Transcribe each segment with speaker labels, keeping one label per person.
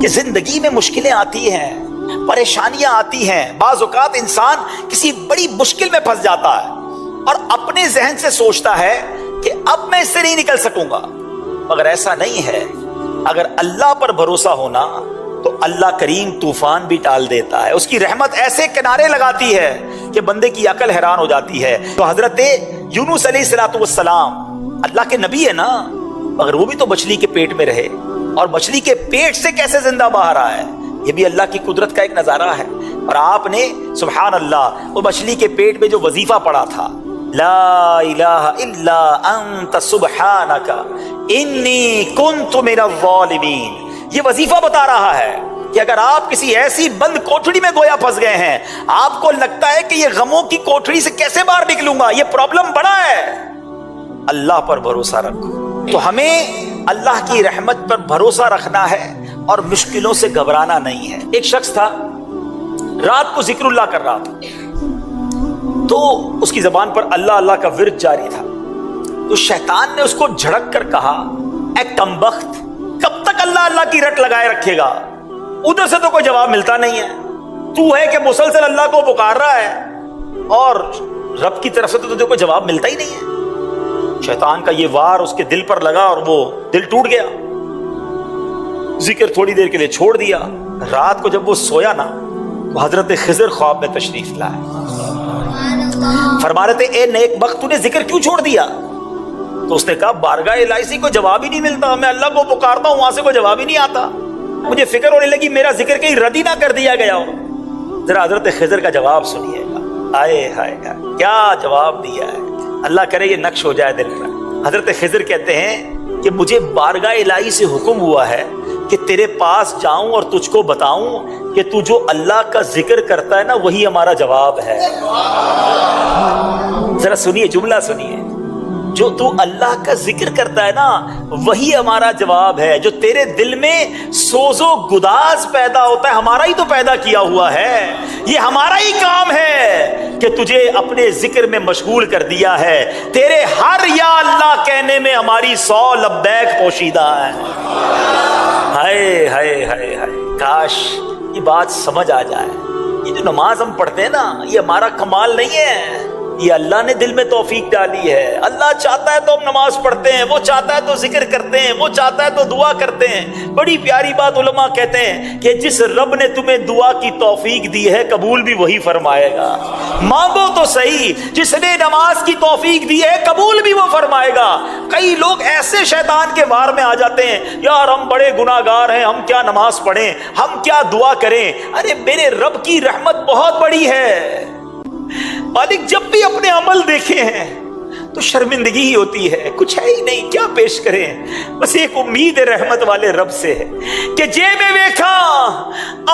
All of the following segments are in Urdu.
Speaker 1: کہ زندگی میں مشکلیں آتی ہیں، پریشانیاں آتی ہیں، بعض اوقات انسان کسی بڑی مشکل میں پھنس جاتا ہے اور اپنے ذہن سے سوچتا ہے کہ اب میں اس سے نہیں نکل سکوں گا، مگر ایسا نہیں ہے۔ اگر اللہ پر بھروسہ ہونا تو اللہ کریم طوفان بھی ٹال دیتا ہے، اس کی رحمت ایسے کنارے لگاتی ہے کہ بندے کی عقل حیران ہو جاتی ہے۔ تو حضرت یونس علیہ السلام اللہ کے نبی ہے نا، مگر وہ بھی تو مچھلی کے پیٹ میں رہے، اور مچھلی کے پیٹ سے کیسے زندہ باہر آیا ہے، یہ بھی اللہ کی قدرت کا ایک نظارہ ہے۔ اور آپ نے سبحان اللہ وہ مچھلی کے پیٹ میں جو وظیفہ پڑھا تھا، لا الہ الا انت سبحانک انی کنت من الظالمین، یہ وظیفہ بتا رہا ہے کہ اگر آپ کسی ایسی بند کوٹھڑی میں گویا پھنس گئے ہیں، آپ کو لگتا ہے کہ یہ غموں کی کوٹھڑی سے کیسے باہر نکلوں گا، یہ پرابلم بڑا ہے، اللہ پر بھروسہ رکھو۔ تو ہمیں اللہ کی رحمت پر بھروسہ رکھنا ہے اور مشکلوں سے گھبرانا نہیں ہے۔ ایک شخص تھا، رات کو ذکر اللہ کر رہا تھا، تو اس کی زبان پر اللہ اللہ کا ورد جاری تھا، تو شیطان نے اس کو جھڑک کر کہا، اے کمبخت، کب تک اللہ اللہ کی رٹ لگائے رکھے گا، ادھر سے تو کوئی جواب ملتا نہیں ہے، تو ہے کہ مسلسل اللہ کو پکار رہا ہے اور رب کی طرف سے تو تجھے کوئی جواب ملتا ہی نہیں ہے۔ شیطان کا یہ وار اس کے دل پر لگا اور وہ دل ٹوٹ گیا، ذکر تھوڑی دیر کے لیے چھوڑ دیا۔ رات کو جب وہ سویا نا تو حضرت خضر خواب میں تشریف لائے، فرما رہے تھے اے نیک بخت، تو نے ذکر کیوں چھوڑ دیا؟ تو اس نے کہا بارگاہ الہی سے کوئی جواب ہی نہیں ملتا، میں اللہ کو پکارتا ہوں، وہاں سے کوئی جواب ہی نہیں آتا، مجھے فکر ہونے لگی میرا ذکر کہیں رد ہی نہ کر دیا گیا ہو۔ ذرا حضرت خضر کا جواب سنیے گا، آئے ہائے کیا جواب دیا ہے، اللہ کرے یہ نقش ہو جائے دل میں۔ حضرت خضر کہتے ہیں کہ مجھے بارگاہ الہی سے حکم ہوا ہے کہ تیرے پاس جاؤں اور تجھ کو بتاؤں کہ تو جو اللہ کا ذکر کرتا ہے نا وہی ہمارا جواب ہے۔ ذرا سنیے، جملہ سنیے، جو تو اللہ کا ذکر کرتا ہے نا وہی ہمارا جواب ہے، جو تیرے دل میں سوز و گداز پیدا ہوتا ہے ہمارا ہی تو پیدا کیا ہوا ہے، یہ ہمارا ہی کام ہے کہ تجھے اپنے ذکر میں مشغول کر دیا ہے، تیرے ہر یا اللہ کہنے میں ہماری 100 لبیک پوشیدہ ہے۔ ہائے ہائے ہائے ہائے، کاش یہ بات سمجھ آ جائے، یہ جو نماز ہم پڑھتے ہیں نا یہ ہمارا کمال نہیں ہے، یہ اللہ نے دل میں توفیق ڈالی ہے۔ اللہ چاہتا ہے تو ہم نماز پڑھتے ہیں، وہ چاہتا ہے تو ذکر کرتے ہیں، وہ چاہتا ہے تو دعا کرتے ہیں۔ بڑی پیاری بات علماء کہتے ہیں کہ جس رب نے تمہیں دعا کی توفیق دی ہے قبول بھی وہی فرمائے گا، مانگو تو صحیح، جس نے نماز کی توفیق دی ہے قبول بھی وہ فرمائے گا۔ کئی لوگ ایسے شیطان کے وار میں آ جاتے ہیں، یار ہم بڑے گناہگار ہیں، ہم کیا نماز پڑھیں، ہم کیا دعا کریں، ارے میرے رب کی رحمت بہت بڑی ہے، مالک جب بھی اپنے عمل دیکھے ہیں تو شرمندگی ہی ہوتی ہے، کچھ ہے ہی نہیں، کیا پیش کریں، بس ایک امید رحمت والے رب سے ہے کہ جے میں ویکھا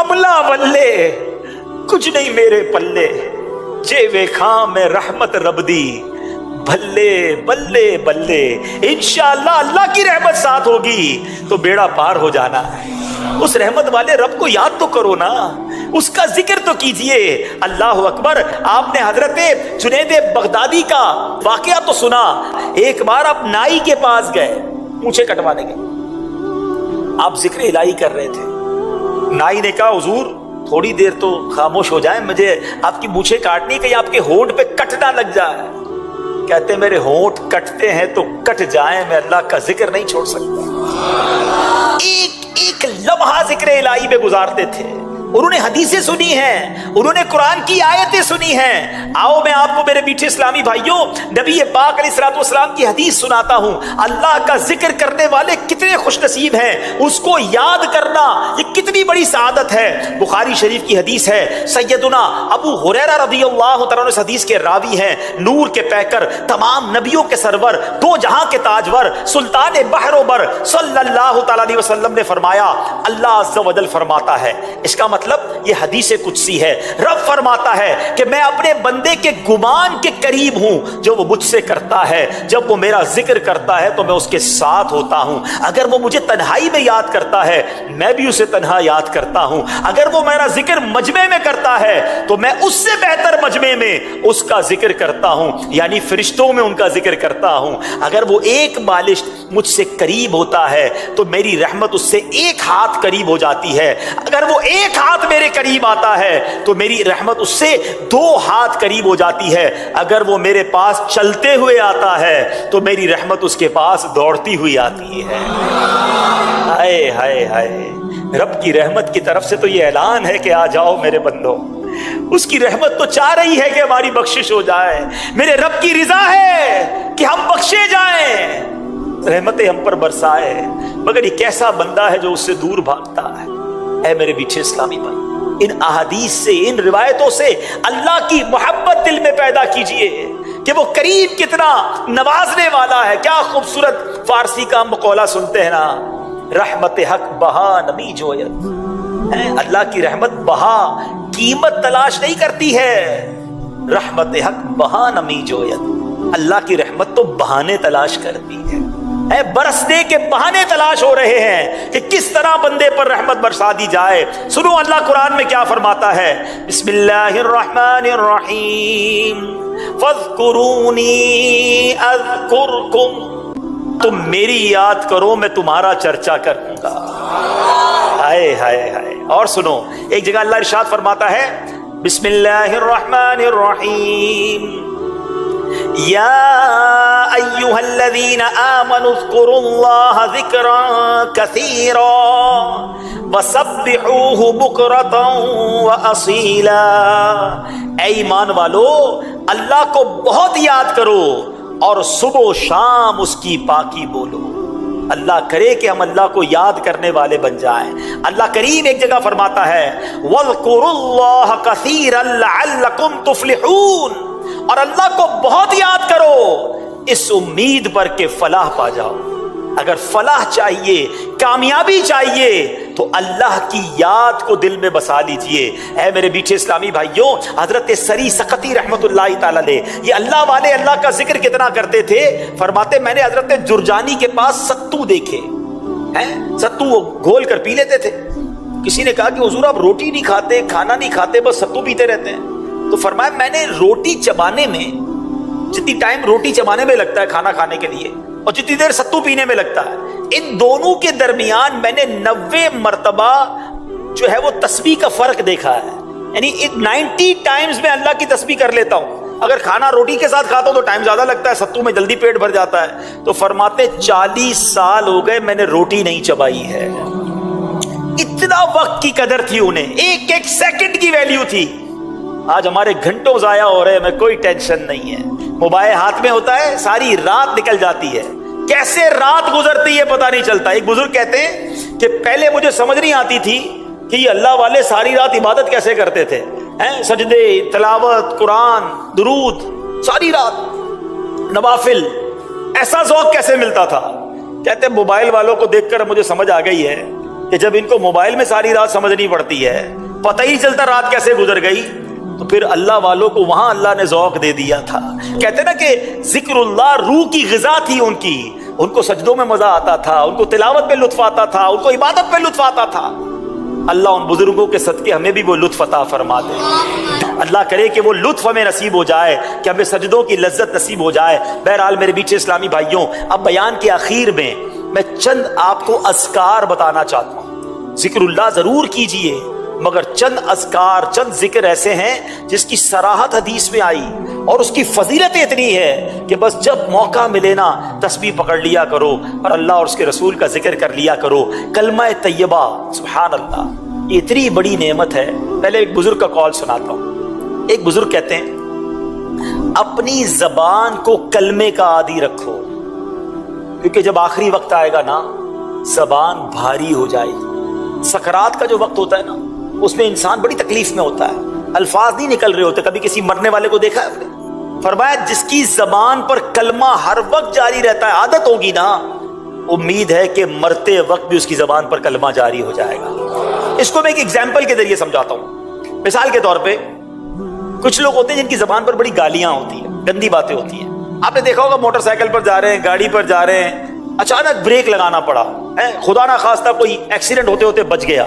Speaker 1: عملہ ولے کچھ نہیں میرے پلے، جے ویکھا میں رحمت رب دی بلے بلے بلے، انشاءاللہ اللہ کی رحمت ساتھ ہوگی تو بیڑا پار ہو جانا ہے۔ اس رحمت والے رب کو یاد تو کرو نا، اس کا ذکر تو کیجئے۔ اللہ اکبر۔ آپ نے حضرت جنید بغدادی کا واقعہ تو سنا، ایک بار آپ نائی کے پاس گئے مونچھیں کٹوانے گئے، آپ ذکر الہی کر رہے تھے، نائی نے کہا حضور تھوڑی دیر تو خاموش ہو جائیں، مجھے آپ کی مونچھیں کاٹنی، کہیں آپ کے ہونٹ پہ کٹ نہ لگ جائے۔ کہتے میرے ہونٹ کٹتے ہیں تو کٹ جائیں، میں اللہ کا ذکر نہیں چھوڑ سکتا۔ ایک لمحہ ذکر الہی پہ گزارتے تھے، انہوں نے حدیثیں سنی ہیں، انہوں نے قرآن کی آیتیں سنی ہیں۔ آؤ میں آپ کو میرے میٹھے اسلامی بھائیوں نبی پاک علیہ الصلوۃ والسلام کی حدیث سناتا ہوں۔ اللہ کا ذکر کرنے والے کتنے خوش نصیب ہیں، اس کو یاد کرنا یہ کتنی بڑی سعادت ہے۔ بخاری شریف کی حدیث ہے، سیدنا ابو ہریرہ رضی اللہ تعالیٰ عنہ اس حدیث کے راوی ہیں، نور کے پیکر، تمام نبیوں کے سرور، دو جہاں کے تاجور، سلطان بحر و بر صلی اللہ تعالیٰ علیہ وسلم نے فرمایا، اللہ عز و جل فرماتا ہے، اس کا مطلب یہ حدیث قدسی ہے، رب فرماتا ہے کہ میں اپنے بندے کے گمان کے قریب ہوں جو وہ مجھ سے کرتا ہے، جب وہ میرا ذکر کرتا ہے تو میں اس کے ساتھ ہوتا ہوں، اگر وہ مجھے تنہائی میں یاد کرتا ہے میں بھی اسے تنہا یاد یاد کرتا ہوں. اگر وہ میرا ذکر مجمع میں کرتا ہے تو میں اس سے بہتر مجمع میں اس کا ذکر کرتا ہوں, یعنی فرشتوں میں ان کا ذکر کرتا ہوں. اگر وہ ایک بالشت مجھ سے قریب ہوتا ہے تو میری رحمت اس سے ایک ہاتھ قریب ہو جاتی ہے. اگر وہ ایک ہاتھ میرے قریب آتا ہے تو میری رحمت اس سے 2 ہاتھ قریب ہو جاتی ہے. اگر وہ میرے پاس چلتے ہوئے آتا ہے تو میری رحمت اس کے پاس دوڑتی ہوئی آتی ہے. ہائے ہائے ہائے, رب کی رحمت کی طرف سے تو یہ اعلان ہے کہ آ جاؤ میرے بندو. اس کی رحمت تو چاہ رہی ہے کہ ہماری بخشش ہو جائے. میرے رب کی رضا ہے کہ ہم بخشے جائیں, رحمتیں ہم پر برسائے. مگر یہ کیسا بندہ ہے جو اس سے دور بھاگتا ہے. اے میرے میٹھے اسلامی بھائی, ان احادیث سے, ان روایتوں سے اللہ کی محبت دل میں پیدا کیجئے کہ وہ قریب کتنا نوازنے والا ہے. کیا خوبصورت فارسی کا مقولہ سنتے ہیں نا, رحمت حق بہا نمی جویت. اللہ کی رحمت بہا, قیمت تلاش نہیں کرتی ہے. رحمت حق بہا نمی جویت, اللہ کی رحمت تو بہانے تلاش کرتی ہے. برسنے کے بہانے تلاش ہو رہے ہیں کہ کس طرح بندے پر رحمت برسا دی جائے. سنو اللہ قرآن میں کیا فرماتا ہے. بسم اللہ الرحمن الرحیم, فاذکرونی اذکرکم, تم میری یاد کرو میں تمہارا چرچا کروں گا. ہائے ہائے ہائے. اور سنو, ایک جگہ اللہ ارشاد فرماتا ہے بسم اللہ الرحمن الرحیم, یا ایھا الذین آمنوا اذکروا اللہ ذکرا کثیرا وسبحوہ بکرۃ واصیلا. اے ایمان والو, اللہ کو بہت یاد کرو اور صبح و شام اس کی پاکی بولو. اللہ کرے کہ ہم اللہ کو یاد کرنے والے بن جائیں. اللہ کریم ایک جگہ فرماتا ہے وَاذْكُرُوا اللَّهَ كَثِيرًا لَعَلَّكُمْ تُفْلِحُونَ, اور اللہ کو بہت یاد کرو اس امید پر کہ فلاح پا جاؤ. اگر فلاح چاہیے, کامیابی چاہیے تو اللہ کی یاد کو دل میں بسا لیجئے. اے میرے میٹھے اسلامی بھائیوں, حضرت سری سقطی رحمت اللہ تعالی علیہ, یہ اللہ والے اللہ کا ذکر کتنا کرتے تھے. فرماتے میں نے حضرت جرجانی کے پاس ستو دیکھے ہیں, ستو وہ گھول کر پی لیتے تھے. کسی نے کہا کہ حضور آپ روٹی نہیں کھاتے, کھانا نہیں کھاتے, بس ستو پیتے رہتے ہیں. تو فرمایا میں نے روٹی چبانے میں, جتنی ٹائم روٹی چبانے میں لگتا ہے کھانا کھانے کے لیے اور جتنی دیر ستو پینے میں لگتا ہے, ان دونوں کے درمیان میں نے 90 مرتبہ جو ہے وہ تسبیح کا فرق دیکھا ہے. یعنی 90 ٹائمز میں اللہ کی تسبیح کر لیتا ہوں. اگر کھانا روٹی کے ساتھ کھاتا ہوں تو ٹائم زیادہ لگتا ہے, ستو میں جلدی پیٹ بھر جاتا ہے. تو فرماتے 40 سال ہو گئے میں نے روٹی نہیں چبائی ہے. اتنا وقت کی قدر تھی انہیں, ایک ایک سیکنڈ کی ویلیو تھی. آج ہمارے گھنٹوں ضائع ہو رہے ہیں, میں کوئی ٹینشن نہیں ہے. موبائل ہاتھ میں ہوتا ہے, ساری رات نکل جاتی ہے, کیسے رات گزرتی ہے پتہ نہیں چلتا. ایک بزرگ کہتے ہیں کہ پہلے مجھے سمجھ نہیں آتی تھی کہ یہ اللہ والے ساری رات عبادت کیسے کرتے تھے, سجدے, تلاوت, قرآن, درود, ساری رات نوافل, ایسا ذوق کیسے ملتا تھا. کہتے ہیں موبائل والوں کو دیکھ کر مجھے سمجھ آ گئی ہے کہ جب ان کو موبائل میں ساری رات سمجھنی پڑتی ہے, پتہ ہی چلتا رات کیسے گزر گئی, تو پھر اللہ والوں کو وہاں اللہ نے ذوق دے دیا تھا. کہتے نا کہ ذکر اللہ روح کی غذا تھی ان کی, ان کو سجدوں میں مزہ آتا تھا, ان کو تلاوت میں لطف آتا تھا, ان کو عبادت میں لطف آتا تھا. اللہ ان بزرگوں کے صدقے ہمیں بھی وہ لطف عطا فرما دے. اللہ کرے کہ وہ لطف ہمیں نصیب ہو جائے, کہ ہمیں سجدوں کی لذت نصیب ہو جائے. بہرحال میرے میٹھے اسلامی بھائیوں, اب بیان کے آخر میں میں چند آپ کو اذکار بتانا چاہتا ہوں. ذکر اللہ ضرور کیجئے, مگر چند اذکار, چند ذکر ایسے ہیں جس کی صراحت حدیث میں آئی اور اس کی فضیلت اتنی ہے کہ بس جب موقع ملے نا تسبیح پکڑ لیا کرو اور اللہ اور اس کے رسول کا ذکر کر لیا کرو. کلمہ طیبہ, سبحان اللہ, یہ اتنی بڑی نعمت ہے. پہلے ایک بزرگ کا قول سناتا ہوں. ایک بزرگ کہتے ہیں اپنی زبان کو کلمے کا عادی رکھو, کیونکہ جب آخری وقت آئے گا نا زبان بھاری ہو جائے گی. سکرات کا جو وقت ہوتا ہے نا اس میں انسان بڑی تکلیف میں ہوتا ہے, الفاظ نہیں نکل رہے ہوتے. کبھی کسی مرنے والے کو دیکھا ہے آپ نے؟ فرمایا جس کی زبان پر کلمہ ہر وقت جاری رہتا ہے, عادت ہوگی نا, امید ہے کہ مرتے وقت بھی اس کی زبان پر کلمہ جاری ہو جائے گا. اس کو میں ایک ایگزامپل کے ذریعے سمجھاتا ہوں. مثال کے طور پہ کچھ لوگ ہوتے ہیں جن کی زبان پر بڑی گالیاں ہوتی ہیں, گندی باتیں ہوتی ہیں. آپ نے دیکھا ہوگا موٹر سائیکل پر جا رہے ہیں, گاڑی پر جا رہے ہیں, اچانک بریک لگانا پڑا, خدا نہ خواستہ کوئی ایکسیڈنٹ ہوتے ہوتے بچ گیا,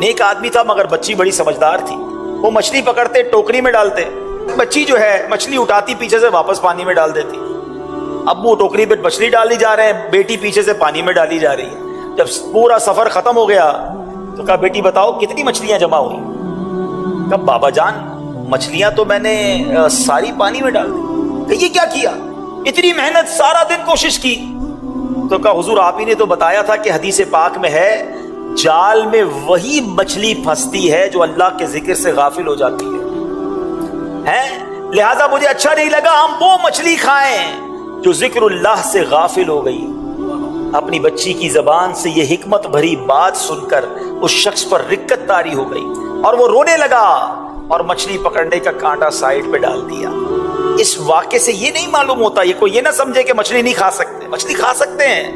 Speaker 1: نیک آدمی تھا مگر بچی بڑی سمجھدار تھی. وہ مچھلی پکڑتے ٹوکری میں ڈالتے, بچی جو ہے مچھلی اٹھاتی پیچھے سے واپس پانی میں ڈال دیتی. ابو ٹوکری پہ مچھلی ڈالنے جا رہے ہیں, بیٹی پیچھے سے پانی میں ڈالی جا رہی ہے. جب پورا سفر ختم ہو گیا تو کہا بیٹی بتاؤ کتنی مچھلیاں جمع ہوئی؟ کہا بابا جان مچھلیاں تو میں نے ساری پانی میں ڈال دی. کہ یہ کیا کیا؟ اتنی محنت, سارا دن کوشش کی. تو کہا حضور آپ ہی نے تو بتایا تھا کہ حدیث پاک میں ہے جال میں وہی مچھلی پھنستی ہے جو اللہ کے ذکر سے غافل ہو جاتی ہے. لہذا مجھے اچھا نہیں لگا ہم وہ مچھلی کھائیں جو ذکر اللہ سے غافل ہو گئی. اپنی بچی کی زبان سے یہ حکمت بھری بات سن کر اس شخص پر رکت طاری ہو گئی اور وہ رونے لگا اور مچھلی پکڑنے کا کانٹا سائیڈ پہ ڈال دیا. اس واقعے سے یہ نہیں معلوم ہوتا, یہ کوئی یہ نہ سمجھے کہ مچھلی نہیں کھا سکتے, مچھلی کھا سکتے ہیں,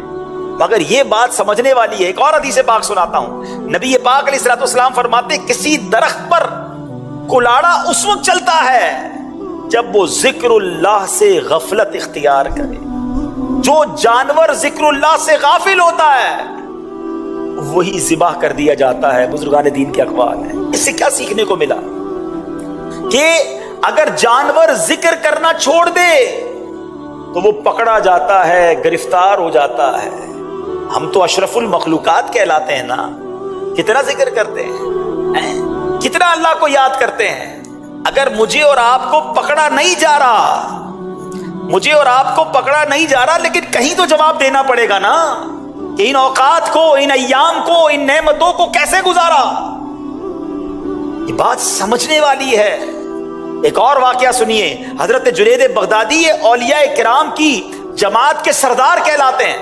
Speaker 1: مگر یہ بات سمجھنے والی ہے. ایک اور حدیث پاک سناتا ہوں. نبی پاک علیہ الصلوۃ والسلام فرماتے کسی درخت پر کلاڑا اس وقت چلتا ہے جب وہ ذکر اللہ سے غفلت اختیار کرے. جو جانور ذکر اللہ سے غافل ہوتا ہے وہی ذبح کر دیا جاتا ہے. بزرگان دین کے اقوال ہیں. اس سے کیا سیکھنے کو ملا کہ اگر جانور ذکر کرنا چھوڑ دے تو وہ پکڑا جاتا ہے, گرفتار ہو جاتا ہے. ہم تو اشرف المخلوقات کہلاتے ہیں نا, کتنا ذکر کرتے ہیں, کتنا اللہ کو یاد کرتے ہیں. اگر مجھے اور آپ کو پکڑا نہیں جا رہا, مجھے اور آپ کو پکڑا نہیں جا رہا, لیکن کہیں تو جواب دینا پڑے گا نا کہ ان اوقات کو, ان ایام کو, ان نعمتوں کو کیسے گزارا. یہ بات سمجھنے والی ہے. ایک اور واقعہ سنیے. حضرت جنید بغدادی یہ اولیاء کرام کی جماعت کے سردار کہلاتے ہیں.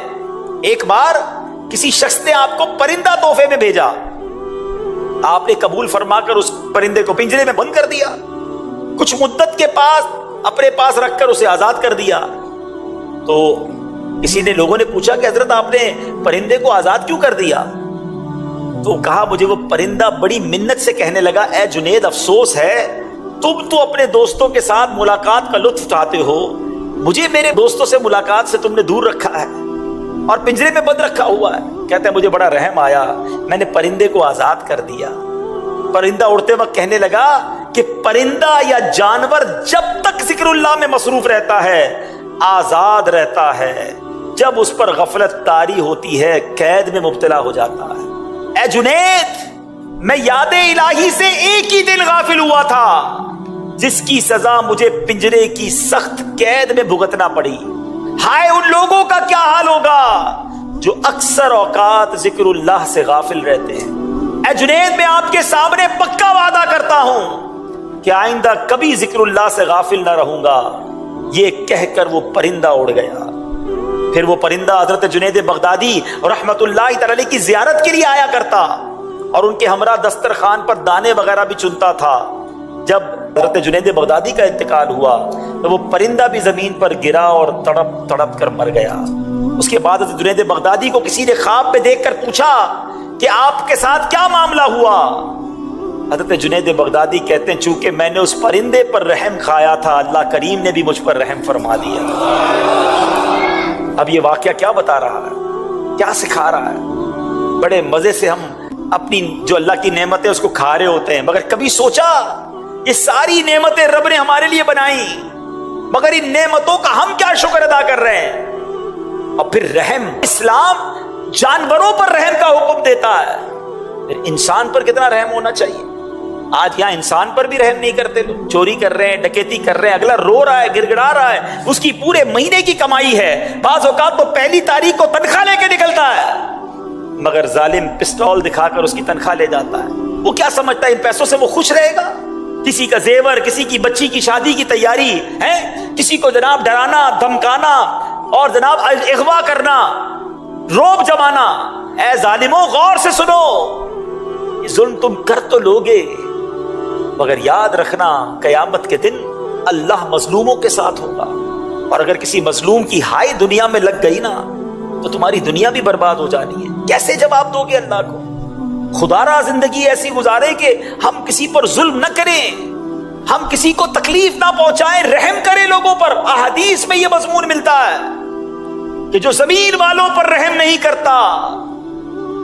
Speaker 1: ایک بار کسی شخص نے آپ کو پرندہ تحفے میں بھیجا, آپ نے قبول فرما کر اس پرندے کو پنجرے میں بند کر دیا. کچھ مدت کے پاس اپنے پاس رکھ کر اسے آزاد کر دیا. تو کسی نے, لوگوں نے پوچھا کہ حضرت آپ نے پرندے کو آزاد کیوں کر دیا؟ تو کہا مجھے وہ پرندہ بڑی منت سے کہنے لگا اے جنید افسوس ہے تم تو اپنے دوستوں کے ساتھ ملاقات کا لطف اٹھاتے ہو, مجھے میرے دوستوں سے ملاقات سے تم نے دور رکھا ہے اور پنجرے میں بند رکھا ہوا ہے. کہتے ہیں مجھے بڑا رحم آیا, میں نے پرندے کو آزاد کر دیا. پرندہ اڑتے وقت کہنے لگا کہ پرندہ یا جانور جب تک ذکر اللہ میں مصروف رہتا ہے آزاد رہتا ہے, جب اس پر غفلت طاری ہوتی ہے قید میں مبتلا ہو جاتا ہے. اے جنید میں یاد الہی سے ایک ہی دن غافل ہوا تھا جس کی سزا مجھے پنجرے کی سخت قید میں بھگتنا پڑی. ہائے ان لوگوں کا کیا حال ہوگا جو اکثر اوقات ذکر اللہ سے غافل رہتے ہیں. اے جنید میں آپ کے سامنے پکا وعدہ کرتا ہوں کہ آئندہ کبھی ذکر اللہ سے غافل نہ رہوں گا. یہ کہہ کر وہ پرندہ اڑ گیا. پھر وہ پرندہ حضرت جنید بغدادی رحمت اللہ تعالی کی زیارت کے لیے آیا کرتا اور ان کے ہمراہ دسترخوان پر دانے وغیرہ بھی چنتا تھا. جب حضرت جنید بغدادی کا انتقال ہوا تو وہ پرندہ بھی زمین پر گرا اور تڑپ تڑپ کر مر گیا. اس کے بعد حضرت جنید بغدادی کو کسی نے خواب میں دیکھ کر پوچھا کہ آپ کے ساتھ کیا معاملہ ہوا؟ حضرت جنید بغدادی کہتے ہیں چونکہ میں نے اس پرندے پر رحم کھایا تھا اللہ کریم نے بھی مجھ پر رحم فرما دیا. اب یہ واقعہ کیا بتا رہا ہے, کیا سکھا رہا ہے؟ بڑے مزے سے ہم اپنی جو اللہ کی نعمتیں اس کو کھا رہے ہوتے ہیں, مگر کبھی سوچا یہ ساری نعمتیں رب نے ہمارے لیے بنائی, مگر ان نعمتوں کا ہم کیا شکر ادا کر رہے ہیں؟ اور پھر رحم, اسلام جانوروں پر رحم کا حکم دیتا ہے, پھر انسان پر کتنا رحم ہونا چاہیے. آج یہاں انسان پر بھی رحم نہیں کرتے لوگ. چوری کر رہے ہیں, ڈکیتی کر رہے ہیں, اگلا رو رہا ہے, گڑ گڑا رہا ہے, اس کی پورے مہینے کی کمائی ہے, بعض اوقات تو پہلی تاریخ کو تنخواہ لے کے نکلتا ہے, مگر ظالم پسٹول دکھا کر اس کی تنخواہ لے جاتا ہے. وہ کیا سمجھتا ہے ان پیسوں سے وہ خوش رہے گا؟ کسی کا زیور, کسی کی بچی کی شادی کی تیاری ہے, کسی کو جناب ڈرانا, دھمکانا اور جناب اغوا کرنا, روب جمانا. اے ظالموں غور سے سنو, یہ ظلم تم کر تو لوگے, مگر یاد رکھنا قیامت کے دن اللہ مظلوموں کے ساتھ ہوگا. اور اگر کسی مظلوم کی ہائی دنیا میں لگ گئی نا تو تمہاری دنیا بھی برباد ہو جانی ہے. کیسے جواب دو گے اللہ کو؟ خدا را زندگی ایسی گزارے کہ ہم کسی پر ظلم نہ کریں, ہم کسی کو تکلیف نہ پہنچائیں, رحم کریں لوگوں پر. احادیث میں یہ مضمون ملتا ہے کہ جو زمین والوں پر رحم نہیں کرتا